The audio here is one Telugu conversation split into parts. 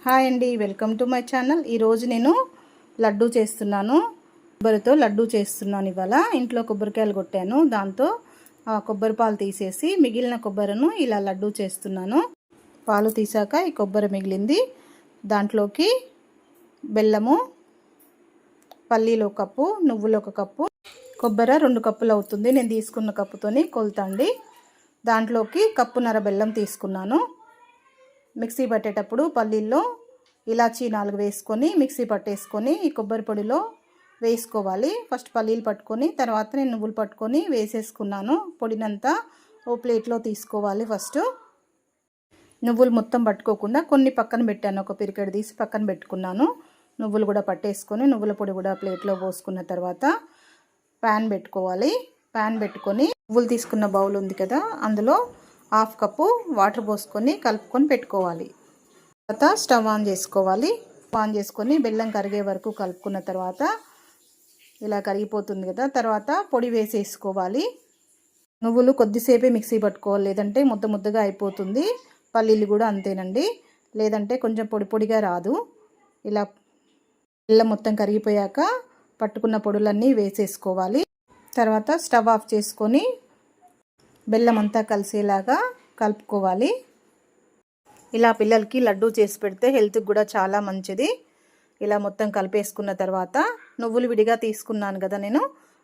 హాయ్ అండి, వెల్కమ్ టు మై ఛానల్. ఈరోజు నేను లడ్డు చేస్తున్నాను. కొబ్బరితో లడ్డు చేస్తున్నాను. ఇవాళ ఇంట్లో కొబ్బరికాయలు కొట్టాను. దాంతో కొబ్బరి పాలు తీసేసి మిగిలిన కొబ్బరిను ఇలా లడ్డు చేస్తున్నాను. పాలు తీసాక ఈ కొబ్బరి మిగిలింది. దాంట్లోకి బెల్లము, పల్లీలు 1 కప్పు, నువ్వులు 1 కప్పు, కొబ్బరి 2 కప్పులు అవుతుంది. నేను తీసుకున్న కప్పుతోని కొలుతండి. దాంట్లోకి 1.5 కప్పు బెల్లం తీసుకున్నాను. మిక్సీ పట్టేటప్పుడు పల్లీల్లో ఇలాచీ 4 వేసుకొని మిక్సీ పట్టేసుకొని ఈ కొబ్బరి పొడిలో వేసుకోవాలి. ఫస్ట్ పల్లీలు పట్టుకొని తర్వాత నేను నువ్వులు పట్టుకొని వేసేసుకున్నాను. పొడినంతా ఓ ప్లేట్లో తీసుకోవాలి. ఫస్ట్ నువ్వులు మొత్తం పట్టుకోకుండా కొన్ని పక్కన పెట్టాను. ఒక పిరికెడు తీసి పక్కన పెట్టుకున్నాను. నువ్వులు కూడా పట్టేసుకొని నువ్వుల పొడి కూడా ప్లేట్లో పోసుకున్న తర్వాత ప్యాన్ పెట్టుకోవాలి. ప్యాన్ పెట్టుకొని నువ్వులు తీసుకున్న బౌల్ ఉంది కదా, అందులో 1/2 కప్పు వాటర్ పోసుకొని కలుపుకొని పెట్టుకోవాలి. తర్వాత స్టవ్ ఆన్ చేసుకోవాలి. ఆన్ చేసుకొని బెల్లం కరిగే వరకు కలుపుకున్న తర్వాత ఇలా కరిగిపోతుంది కదా, తర్వాత పొడి వేసేసుకోవాలి. నువ్వులు కొద్దిసేపే మిక్సీ పట్టుకోవాలి, లేదంటే ముద్ద ముద్దగా అయిపోతుంది. పల్లీలు కూడా అంతేనండి, లేదంటే కొంచెం పొడి పొడిగా రాదు. ఇలా బెల్లం మొత్తం కరిగిపోయాక పట్టుకున్న పొడులన్నీ వేసేసుకోవాలి. తర్వాత స్టవ్ ఆఫ్ చేసుకొని బెల్లం అంతా కలిసేలాగా కలుపుకోవాలి. ఇలా పిల్లలకి లడ్డు చేసి పెడితే హెల్త్కి కూడా చాలా మంచిది. ఇలా మొత్తం కలిపేసుకున్న తర్వాత నువ్వులు విడిగా తీసుకున్నాను కదా నేను,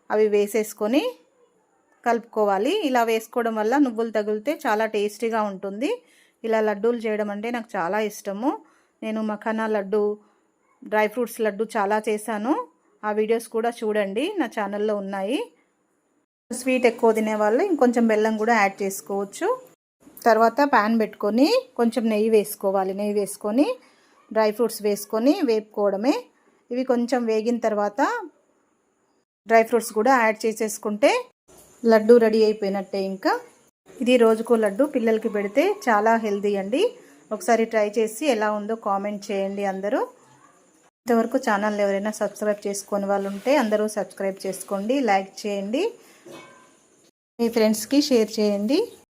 అవి వేసేసుకొని కలుపుకోవాలి. ఇలా వేసుకోవడం వల్ల నువ్వులు తగిలితే చాలా టేస్టీగా ఉంటుంది. ఇలా లడ్డూలు చేయడం అంటే నాకు చాలా ఇష్టము. నేను మఖానా లడ్డు, డ్రై ఫ్రూట్స్ లడ్డు చాలా చేశాను. ఆ వీడియోస్ కూడా చూడండి, నా ఛానల్లో ఉన్నాయి. స్వీట్ ఎక్కువ తినేవాళ్ళు ఇంకొంచెం బెల్లం కూడా యాడ్ చేసుకోవచ్చు. తర్వాత ప్యాన్ పెట్టుకొని కొంచెం నెయ్యి వేసుకోవాలి. నెయ్యి వేసుకొని డ్రై ఫ్రూట్స్ వేసుకొని వేపుకోవడమే. ఇవి కొంచెం వేగిన తర్వాత డ్రై ఫ్రూట్స్ కూడా యాడ్ చేసేసుకుంటే లడ్డు రెడీ అయిపోయినట్టే. ఇంకా ఇది రోజుకో లడ్డు పిల్లలకి పెడితే చాలా హెల్తీ అండి. ఒకసారి ట్రై చేసి ఎలా ఉందో కామెంట్ చేయండి అందరూ. ఇంతవరకు ఛానల్ ఎవరైనా సబ్స్క్రైబ్ చేసుకొని వాళ్ళు ఉంటే అందరూ సబ్స్క్రైబ్ చేసుకోండి, లైక్ చేయండి, మీ ఫ్రెండ్స్కి షేర్ చేయండి.